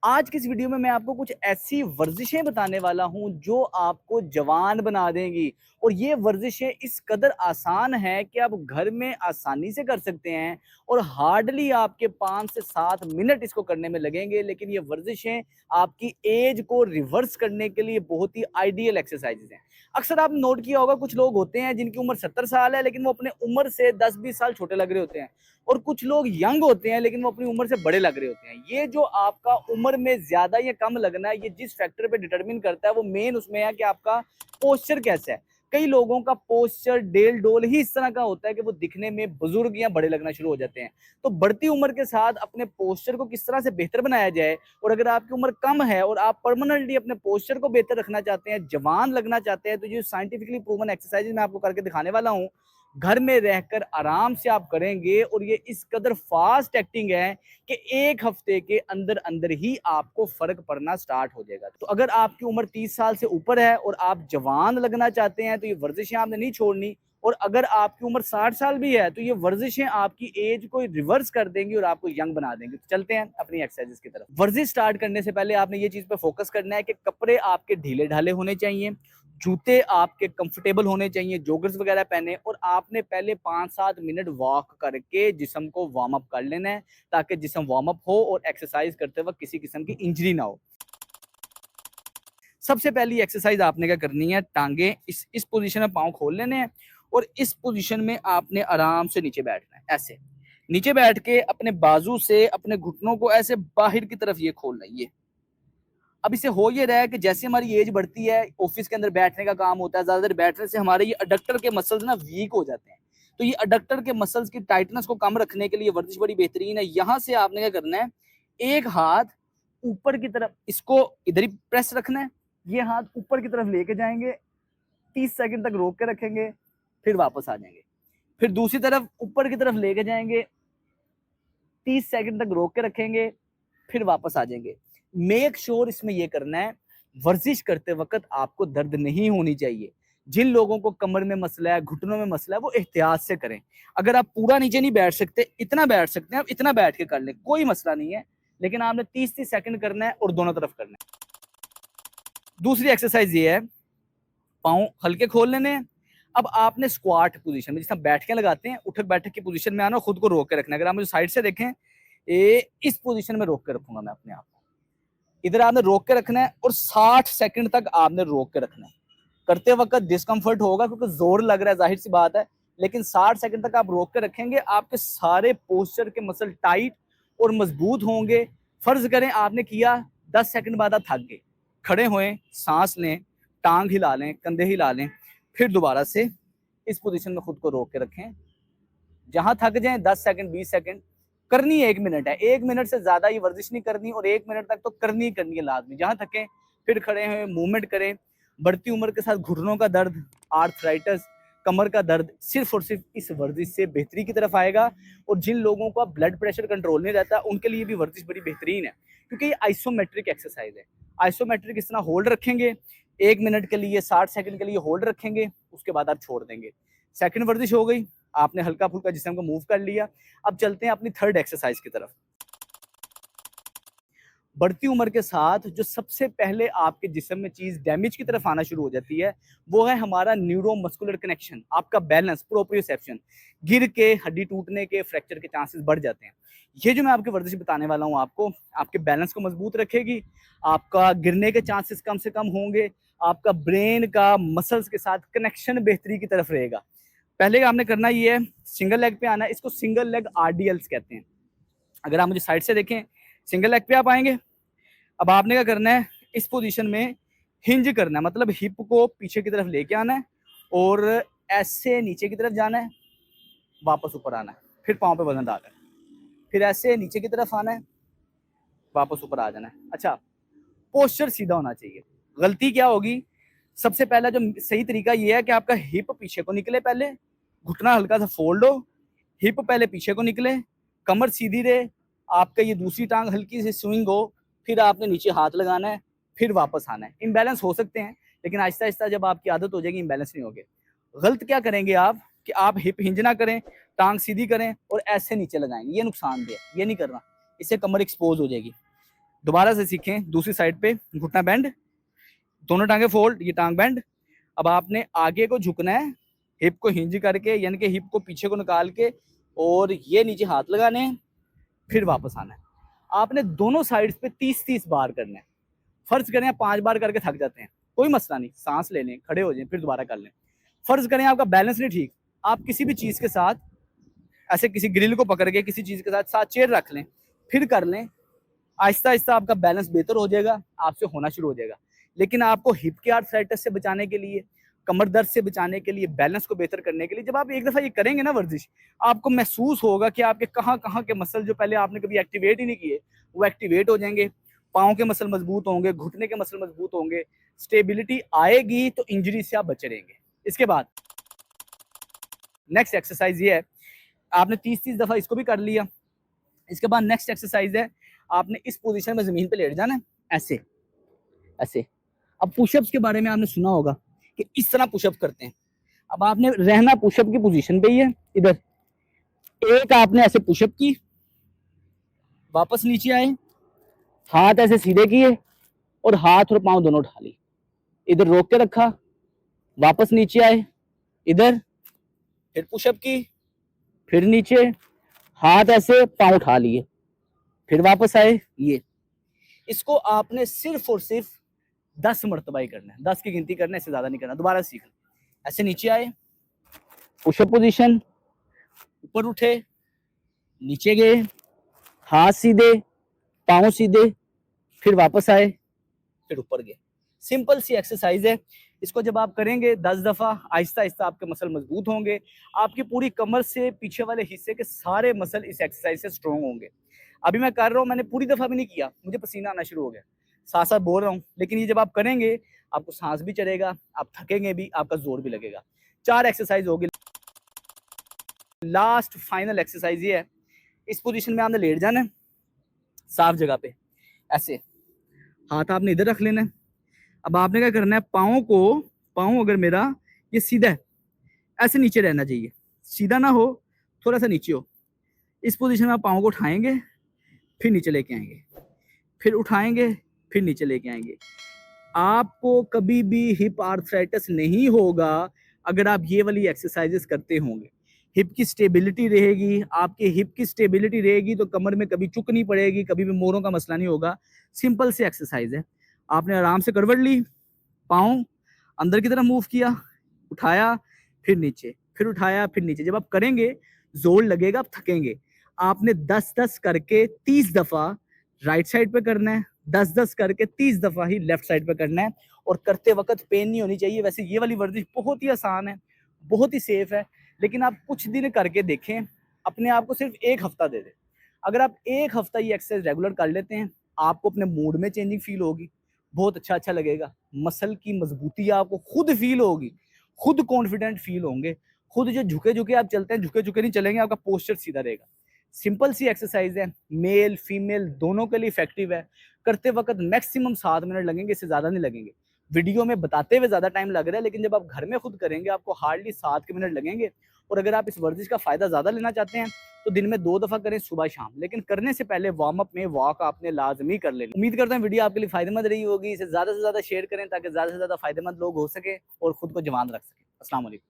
आज की इस वीडियो में मैं आपको कुछ ऐसी वर्जिशें बताने वाला हूं जो आपको जवान बना देंगी। और ये वर्जिशें इस कदर आसान हैं कि आप घर में आसानी से कर सकते हैं और हार्डली आपके 5 से 7 मिनट इसको करने में लगेंगे। लेकिन ये वर्जिशें आपकी एज को रिवर्स करने के लिए बहुत ही आइडियल एक्सरसाइजेज हैं। अक्सर आपने नोट किया होगा, कुछ लोग होते हैं जिनकी उम्र 70 साल है लेकिन वो अपने उम्र से 10-20 साल छोटे लग रहे होते हैं। और कुछ लोग यंग होते हैं लेकिन वो अपनी उम्र से बड़े लग रहे होते हैं। ये जो आपका उम्र में ज्यादा या कम लगना है, ये जिस फैक्टर पे डिटरमिन करता है वो मेन उसमें है कि आपका पोस्चर कैसा है। कई लोगों का पोस्चर डेल डोल ही इस तरह का होता है कि वो दिखने में बुजुर्ग या बड़े लगना शुरू हो जाते हैं। तो बढ़ती उम्र के साथ अपने पोस्चर को किस तरह से बेहतर बनाया जाए, और अगर आपकी उम्र कम है और आप परमानेंटली अपने पोस्चर को बेहतर रखना चाहते हैं, जवान लगना चाहते हैं, तो ये साइंटिफिकली प्रूवन एक्सरसाइज मैं आपको करके दिखाने वाला हूँ। घर में रहकर आराम से आप करेंगे और ये इस कदर फास्ट एक्टिंग है कि 1 हफ्ते के अंदर अंदर ही आपको फर्क पड़ना स्टार्ट हो जाएगा। तो अगर आपकी उम्र 30 साल से ऊपर है और आप जवान लगना चाहते हैं तो ये वर्जिशें आपने नहीं छोड़नी। और अगर आपकी उम्र 60 साल भी है तो ये वर्जिशें आपकी एज को रिवर्स कर देंगी और आपको यंग बना देंगी। तो चलते हैं अपनी एक्सरसाइजेस की तरफ। वर्जिश स्टार्ट करने से पहले आपने ये चीज पे फोकस करना है कि कपड़े आपके ढीले ढाले होने चाहिए, जूते आपके कंफर्टेबल होने चाहिए, जॉगर्स वगैरह पहने, और आपने पहले 5-7 मिनट वॉक करके जिस्म को वार्म अप कर लेना है ताकि जिस्म वार्म अप हो और एक्सरसाइज करते वक्त किसी किस्म की इंजरी ना हो। सबसे पहली एक्सरसाइज आपने क्या करनी है, टांगे इस पोजीशन में पाँव खोल लेने हैं और इस पोजीशन में आपने आराम से नीचे बैठना है। ऐसे नीचे बैठ के अपने बाजू से अपने घुटनों को ऐसे बाहर की तरफ ये खोलना है। ये अब इसे हो ये रहा है कि जैसे हमारी एज बढ़ती है, ऑफिस के अंदर बैठने का काम होता है, ज्यादा देर बैठने से हमारे ये अडक्टर के मसल्स ना वीक हो जाते हैं। तो ये अडक्टर के मसल्स की टाइटनेस को कम रखने के लिए वर्जिश बड़ी बेहतरीन है। यहाँ से आपने क्या करना है, एक हाथ ऊपर की तरफ, इसको इधर ही प्रेस रखना है, ये हाथ ऊपर की तरफ लेके जाएंगे, 30 सेकंड तक रोक के रखेंगे, फिर वापस आ जाएंगे। फिर दूसरी तरफ ऊपर की तरफ लेके जाएंगे, 30 सेकंड तक रोक के रखेंगे, फिर वापस आ जाएंगे। मेक श्योर इसमें यह करना है, वर्जिश करते वक्त आपको दर्द नहीं होनी चाहिए। जिन लोगों को कमर में मसला है, घुटनों में मसला है, वो एहतियात से करें। अगर आप पूरा नीचे नहीं बैठ सकते, इतना बैठ सकते हैं, आप इतना बैठ के कर लें, कोई मसला नहीं है। लेकिन आपने 30-30 सेकंड करना है और दोनों तरफ करना है। दूसरी एक्सरसाइज ये है, पाँव हल्के खोल लेने हैं। अब आपने स्क्वाट पोजीशन में, जिस तरह बैठ के लगाते हैं, उठक बैठक की पोजीशन में आना, खुद को रोक के रखना है। अगर आप मुझे साइड से देखें, इस पोजीशन में रोक के रखूंगा मैं अपने आप को। इधर आपने रोक के रखना है और 60 सेकंड तक आपने रोक के रखना है। करते वक्त डिस्कम्फर्ट होगा क्योंकि जोर लग रहा है, जाहिर सी बात है, लेकिन 60 सेकंड तक आप रोक के रखेंगे, आपके सारे पोस्चर के मसल टाइट और मजबूत होंगे। फर्ज करें आपने किया, 10 सेकंड बाद आप थक गए, खड़े हुए, सांस लें, टांग हिला लें, कंधे हिला लें, फिर दोबारा से इस पोजीशन में खुद को रोक के रखें। जहां थक जाए 10 सेकंड 20 सेकंड करनी है, 1 मिनट है, 1 मिनट से ज्यादा ये वर्जिश नहीं करनी, और 1 मिनट तक तो करनी ही करनी है लाजमी। जहां थके फिर खड़े हुए मूवमेंट करें। बढ़ती उम्र के साथ घुटनों का दर्द, आर्थराइटिस, कमर का दर्द सिर्फ और सिर्फ इस वर्जिश से बेहतरी की तरफ आएगा। और जिन लोगों का ब्लड प्रेशर कंट्रोल नहीं रहता, उनके लिए भी वर्जिश बड़ी बेहतरीन है, क्योंकि ये आइसोमेट्रिक एक्सरसाइज है। आइसोमेट्रिक इस तरह होल्ड रखेंगे, 1 मिनट के लिए, 60 सेकंड के लिए होल्ड रखेंगे, उसके बाद आप छोड़ देंगे। सेकंड वर्जिश हो गई, आपने हल्का फुल्का जिस्म को मूव कर लिया। अब चलते हैं अपनी थर्ड एक्सरसाइज की तरफ। बढ़ती उम्र के साथ जो सबसे पहले आपके जिस्म में चीज डैमेज की तरफ आना शुरू हो जाती है, वो है हमारा न्यूरोमस्कुलर कनेक्शन, आपका बैलेंस, प्रोप्रियोसेप्शन। गिर के हड्डी टूटने के, फ्रैक्चर के चांसेस बढ़ जाते हैं। ये जो मैं आपकी वर्जिश बताने वाला हूँ आपको, आपके बैलेंस को मजबूत रखेगी, आपका गिरने के चांसेस कम से कम होंगे, आपका ब्रेन का मसल्स के साथ कनेक्शन बेहतरी की तरफ रहेगा। पहले आपने करना ये है, सिंगल लेग पे आना है, इसको सिंगल लेग आरडीएल्स कहते हैं। अगर आप मुझे साइड से देखें, सिंगल लेग पे आप आएंगे। अब आपने क्या करना है, इस पोजीशन में हिंज करना है, मतलब हिप को पीछे की तरफ लेके आना है और ऐसे नीचे की तरफ जाना है, वापस ऊपर आना है, फिर पाँव पे वजन डालना है, फिर ऐसे नीचे की तरफ आना है, वापस ऊपर आ जाना है। अच्छा, पोस्चर सीधा होना चाहिए। गलती क्या होगी, सबसे पहला जो सही तरीका ये है कि आपका हिप पीछे को निकले, पहले घुटना हल्का सा फोल्ड हो, हिप पहले पीछे को निकले, कमर सीधी रहे, आपका ये दूसरी टांग हल्की सी स्विंग हो, फिर आपने नीचे हाथ लगाना है, फिर वापस आना है। इम्बैलेंस हो सकते हैं, लेकिन आहिस्ता आहिस्ता जब आपकी आदत हो जाएगी इम्बैलेंस नहीं होगे। गलत क्या करेंगे आप, कि आप हिप हिंज ना करें, टांग सीधी करें और ऐसे नीचे लगाएंगे, ये नुकसानदेह है, ये नहीं करना, इससे कमर एक्सपोज हो जाएगी। दोबारा से सीखें, दूसरी साइड पे घुटना बेंड, दोनों टांगे फोल्ड, ये टांग बेंड। अब आपने आगे को झुकना है, हिप को हिंज करके, यानी कि हिप को पीछे को निकाल के, और ये नीचे हाथ लगाने हैं, फिर वापस आना है। आपने दोनों साइड्स पे 30-30 बार करना है। फर्ज करें आप 5 बार करके थक जाते हैं, कोई मसला नहीं, सांस ले लें, खड़े हो जाएं, फिर दोबारा कर लें। फर्ज करें आपका बैलेंस नहीं ठीक, आप किसी भी चीज़ के साथ ऐसे किसी ग्रिल को पकड़ के किसी चीज़ के साथ साथ चेयर रख लें, फिर कर लें। आहिस्ता आहिस्ता आपका बैलेंस बेहतर हो जाएगा, आपसे होना शुरू हो जाएगा। लेकिन आपको हिप के आर्थराइटिस से बचाने के लिए, कमर दर्द से बचाने के लिए, बैलेंस को बेहतर करने के लिए, जब आप एक दफ़ा ये करेंगे ना वर्जिश, आपको महसूस होगा कि आपके कहाँ कहाँ के मसल जो पहले आपने कभी एक्टिवेट ही नहीं किए, वो एक्टिवेट हो जाएंगे। पाँव के मसल मजबूत होंगे, घुटने के मसल मजबूत होंगे, स्टेबिलिटी आएगी, तो इंजरी से आप बचे रहेंगे। इसके बाद नेक्स्ट एक्सरसाइज ये है, आपने 30-30 दफ़ा इसको भी कर लिया। इसके बाद नेक्स्ट एक्सरसाइज है, आपने इस पोजीशन में ज़मीन पे लेट जाना है, ऐसे ऐसे। अब पुशअप्स के बारे में आपने सुना होगा कि इस तरह पुशअप करते हैं। अब आपने रहना पुशअप की पोजीशन पे ही है, इधर एक आपने ऐसे पुशअप की, वापस नीचे आए, हाथ ऐसे सीधे किए और हाथ और पांव दोनों उठा लिए, इधर रोक के रखा, वापस नीचे आए, इधर फिर पुशअप की, फिर नीचे, हाथ ऐसे, पांव उठा लिए, फिर वापस आए। ये इसको आपने सिर्फ और सिर्फ 10 मरतबा ही करना है, 10 की गिनती करना है, इससे ज्यादा नहीं करना। दोबारा सीखना, ऐसे नीचे आए, पुशअप पोजीशन, ऊपर उठे, नीचे गए, हाथ सीधे, पांव सीधे, फिर वापस आए, फिर ऊपर गए। सिंपल सी एक्सरसाइज है। इसको जब आप करेंगे 10 दफा, आहिस्ता आहिस्ता आपके मसल मजबूत होंगे, आपकी पूरी कमर से पीछे वाले हिस्से के सारे मसल इस एक्सरसाइज से स्ट्रॉन्ग होंगे। अभी मैं कर रहा हूँ, मैंने पूरी दफा भी नहीं किया, मुझे पसीना आना शुरू हो गया, साथ साथ बोल रहा हूँ, लेकिन ये जब आप करेंगे आपको सांस भी चढ़ेगा, आप थकेंगे भी, आपका जोर भी लगेगा। 4 एक्सरसाइज होगी। लास्ट फाइनल एक्सरसाइज ये है, इस पोजीशन में आपने लेट जाना है, साफ जगह पे, ऐसे हाथ आपने इधर रख लेना है। अब आपने क्या करना है, पाँव अगर मेरा ये सीधा है, ऐसे नीचे रहना चाहिए, सीधा ना हो, थोड़ा सा नीचे हो। इस पोजीशन में आप पाँव को उठाएंगे, फिर नीचे लेके आएंगे, फिर उठाएंगे, फिर नीचे लेके आएंगे। आपको कभी भी हिप आर्थराइटिस नहीं होगा अगर आप ये वाली एक्सरसाइजेस करते होंगे। हिप की स्टेबिलिटी रहेगी, आपके हिप की स्टेबिलिटी रहेगी तो कमर में कभी चुक नहीं पड़ेगी, कभी भी मोरों का मसला नहीं होगा। सिंपल सी एक्सरसाइज है। आपने आराम से करवट ली, पाँव अंदर की तरफ मूव किया, उठाया, फिर नीचे, फिर उठाया, फिर नीचे। जब आप करेंगे जोर लगेगा, आप थकेंगे। आपने 10-10 करके 30 दफा राइट साइड पे करना है, 10-10 करके 30 दफा ही लेफ्ट साइड पे करना है, और करते वक्त पेन नहीं होनी चाहिए। वैसे ये वाली वर्जिश बहुत ही आसान है, बहुत ही सेफ है, लेकिन आप कुछ दिन करके देखें, अपने आप को सिर्फ 1 हफ्ता दे दें। अगर आप 1 हफ्ता ये एक्सरसाइज रेगुलर कर लेते हैं, आपको अपने मूड में चेंजिंग फील होगी, बहुत अच्छा लगेगा, मसल की मजबूती आपको खुद फील होगी, खुद कॉन्फिडेंट फील होंगे, खुद जो झुके झुके आप चलते हैं, झुके झुके नहीं चलेंगे, आपका पोस्चर सीधा रहेगा। सिंपल सी एक्सरसाइज है, मेल फीमेल दोनों के लिए इफेक्टिव है। करते वक्त मैक्सिमम 7 मिनट लगेंगे, इससे ज्यादा नहीं लगेंगे। वीडियो में बताते हुए ज्यादा टाइम लग रहा है, लेकिन जब आप घर में खुद करेंगे आपको हार्डली 7 के मिनट लगेंगे। और अगर आप इस वर्जिश का फायदा ज्यादा लेना चाहते हैं तो दिन में 2 दफा करें, सुबह शाम, लेकिन करने से पहले वार्म अप में वॉक आपने लाजमी कर लेनी। उम्मीद करता हूँ वीडियो आपके लिए फायदेमंद रही होगी। इसे ज्यादा से ज्यादा शेयर करें ताकि ज्यादा से ज्यादा फायदेमंद लोग हो सके और खुद को जवान रख सके। अस्सलाम वालेकुम।